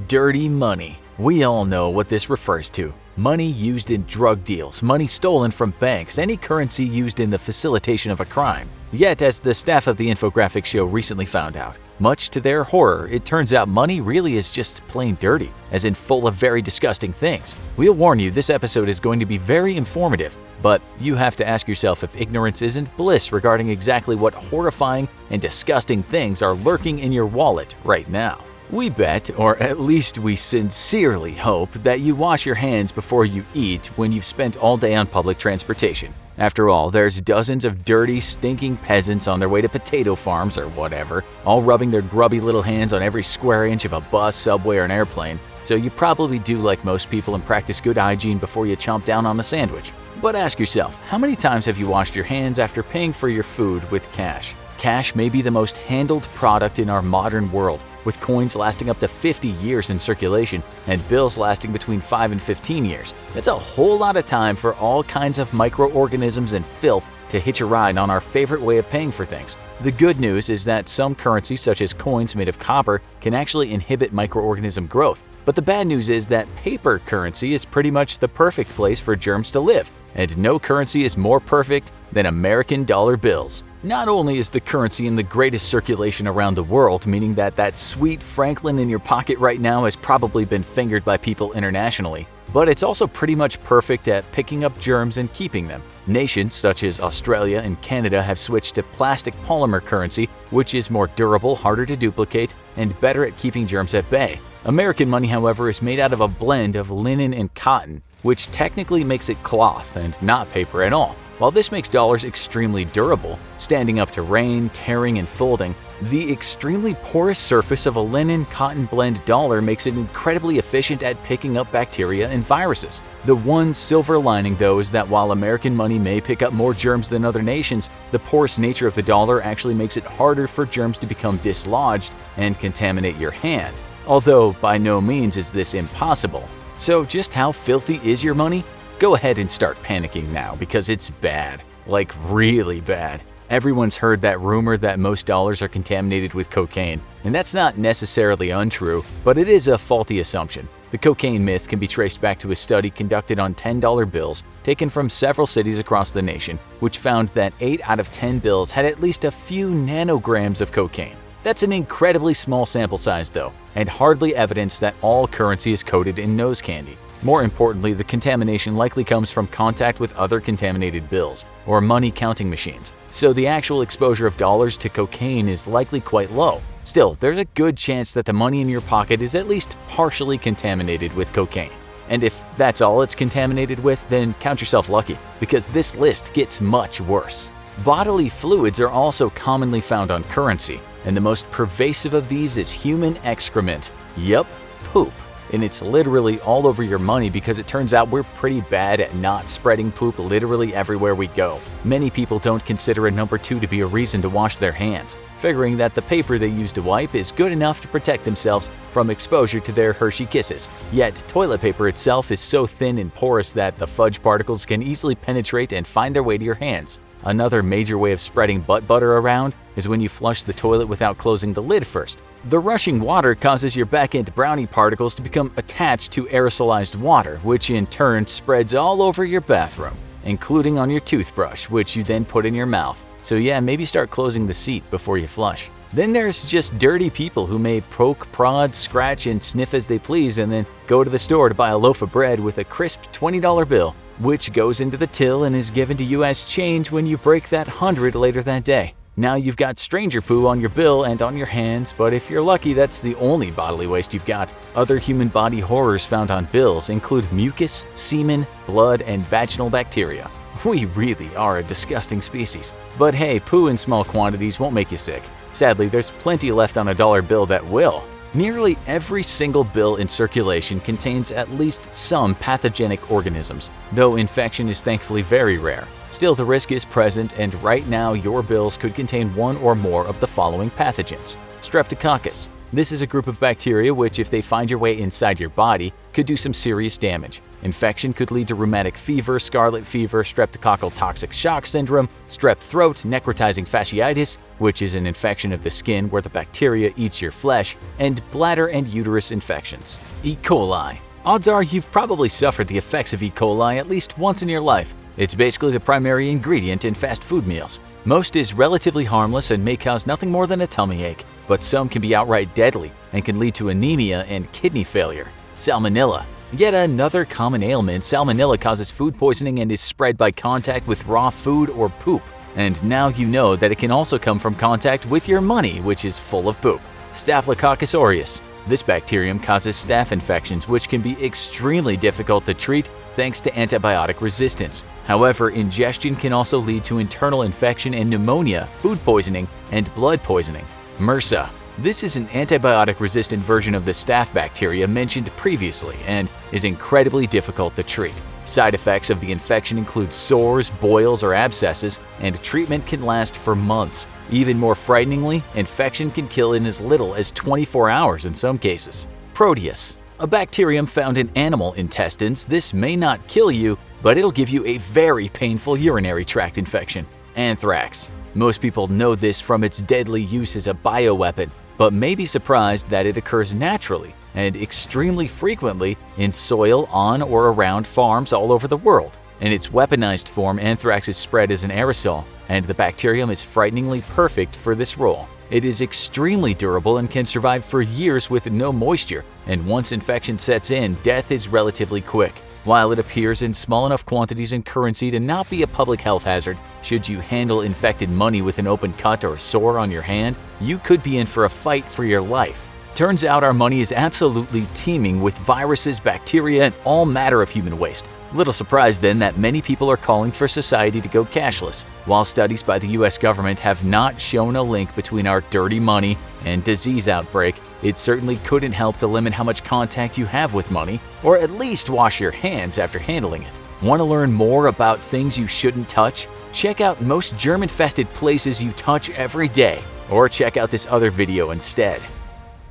Dirty money. We all know what this refers to. Money used in drug deals, money stolen from banks, any currency used in the facilitation of a crime. Yet, as the staff of the infographic show recently found out, much to their horror, it turns out money really is just plain dirty, as in full of very disgusting things. We'll warn you, this episode is going to be very informative, but you have to ask yourself if ignorance isn't bliss regarding exactly what horrifying and disgusting things are lurking in your wallet right now. We bet, or at least we sincerely hope, that you wash your hands before you eat when you've spent all day on public transportation. After all, there's dozens of dirty, stinking peasants on their way to potato farms or whatever, all rubbing their grubby little hands on every square inch of a bus, subway, or an airplane, so you probably do like most people and practice good hygiene before you chomp down on a sandwich. But ask yourself, how many times have you washed your hands after paying for your food with cash? Cash may be the most handled product in our modern world, with coins lasting up to 50 years in circulation and bills lasting between 5 and 15 years. That's a whole lot of time for all kinds of microorganisms and filth to hitch a ride on our favorite way of paying for things. The good news is that some currencies, such as coins made of copper, can actually inhibit microorganism growth. But the bad news is that paper currency is pretty much the perfect place for germs to live, and no currency is more perfect than American dollar bills. Not only is the currency in the greatest circulation around the world, meaning that sweet Franklin in your pocket right now has probably been fingered by people internationally, but it's also pretty much perfect at picking up germs and keeping them. Nations such as Australia and Canada have switched to plastic polymer currency, which is more durable, harder to duplicate, and better at keeping germs at bay. American money, however, is made out of a blend of linen and cotton, which technically makes it cloth and not paper at all. While this makes dollars extremely durable, standing up to rain, tearing, and folding, the extremely porous surface of a linen-cotton blend dollar makes it incredibly efficient at picking up bacteria and viruses. The one silver lining, though, is that while American money may pick up more germs than other nations, the porous nature of the dollar actually makes it harder for germs to become dislodged and contaminate your hand. Although, by no means is this impossible. So just how filthy is your money? Go ahead and start panicking now, because it's bad. Like really bad. Everyone's heard that rumor that most dollars are contaminated with cocaine, and that's not necessarily untrue, but it is a faulty assumption. The cocaine myth can be traced back to a study conducted on $10 bills taken from several cities across the nation, which found that 8 out of 10 bills had at least a few nanograms of cocaine. That's an incredibly small sample size though, and hardly evidence that all currency is coated in nose candy. More importantly, the contamination likely comes from contact with other contaminated bills or money counting machines, so the actual exposure of dollars to cocaine is likely quite low. Still, there's a good chance that the money in your pocket is at least partially contaminated with cocaine. And if that's all it's contaminated with, then count yourself lucky, because this list gets much worse. Bodily fluids are also commonly found on currency, and the most pervasive of these is human excrement. Yup, poop. And it's literally all over your money because it turns out we're pretty bad at not spreading poop literally everywhere we go. Many people don't consider a number 2 to be a reason to wash their hands, figuring that the paper they use to wipe is good enough to protect themselves from exposure to their Hershey Kisses. Yet, toilet paper itself is so thin and porous that the fudge particles can easily penetrate and find their way to your hands. Another major way of spreading butt butter around is when you flush the toilet without closing the lid first. The rushing water causes your back-end brownie particles to become attached to aerosolized water, which in turn spreads all over your bathroom, including on your toothbrush, which you then put in your mouth. So yeah, maybe start closing the seat before you flush. Then there's just dirty people who may poke, prod, scratch, and sniff as they please, and then go to the store to buy a loaf of bread with a crisp $20 bill, which goes into the till and is given to you as change when you break that 100 later that day. Now you've got stranger poo on your bill and on your hands, but if you're lucky, that's the only bodily waste you've got. Other human body horrors found on bills include mucus, semen, blood, and vaginal bacteria. We really are a disgusting species. But hey, poo in small quantities won't make you sick. Sadly, there's plenty left on a dollar bill that will. Nearly every single bill in circulation contains at least some pathogenic organisms, though infection is thankfully very rare. Still, the risk is present, and right now your bills could contain one or more of the following pathogens. Streptococcus. This is a group of bacteria which, if they find your way inside your body, could do some serious damage. Infection could lead to rheumatic fever, scarlet fever, streptococcal toxic shock syndrome, strep throat, necrotizing fasciitis, which is an infection of the skin where the bacteria eats your flesh, and bladder and uterus infections. E. coli. Odds are you've probably suffered the effects of E. coli at least once in your life. It's basically the primary ingredient in fast food meals. Most is relatively harmless and may cause nothing more than a tummy ache, but some can be outright deadly and can lead to anemia and kidney failure. Salmonella. Yet another common ailment, salmonella causes food poisoning and is spread by contact with raw food or poop. And now you know that it can also come from contact with your money, which is full of poop. Staphylococcus aureus. This bacterium causes staph infections, which can be extremely difficult to treat thanks to antibiotic resistance. However, ingestion can also lead to internal infection and pneumonia, food poisoning, and blood poisoning. MRSA. This is an antibiotic-resistant version of the staph bacteria mentioned previously and is incredibly difficult to treat. Side effects of the infection include sores, boils, or abscesses, and treatment can last for months. Even more frighteningly, infection can kill in as little as 24 hours in some cases. Proteus. A bacterium found in animal intestines, this may not kill you, but it'll give you a very painful urinary tract infection. Anthrax. Most people know this from its deadly use as a bioweapon, but may be surprised that it occurs naturally and extremely frequently in soil on or around farms all over the world. In its weaponized form, anthrax is spread as an aerosol, and the bacterium is frighteningly perfect for this role. It is extremely durable and can survive for years with no moisture, and once infection sets in, death is relatively quick. While it appears in small enough quantities and currency to not be a public health hazard, should you handle infected money with an open cut or sore on your hand, you could be in for a fight for your life. Turns out our money is absolutely teeming with viruses, bacteria, and all manner of human waste. Little surprise then that many people are calling for society to go cashless. While studies by the US government have not shown a link between our dirty money and disease outbreak, it certainly couldn't help to limit how much contact you have with money, or at least wash your hands after handling it. Want to learn more about things you shouldn't touch? Check out most germ-infested places you touch every day, or check out this other video instead.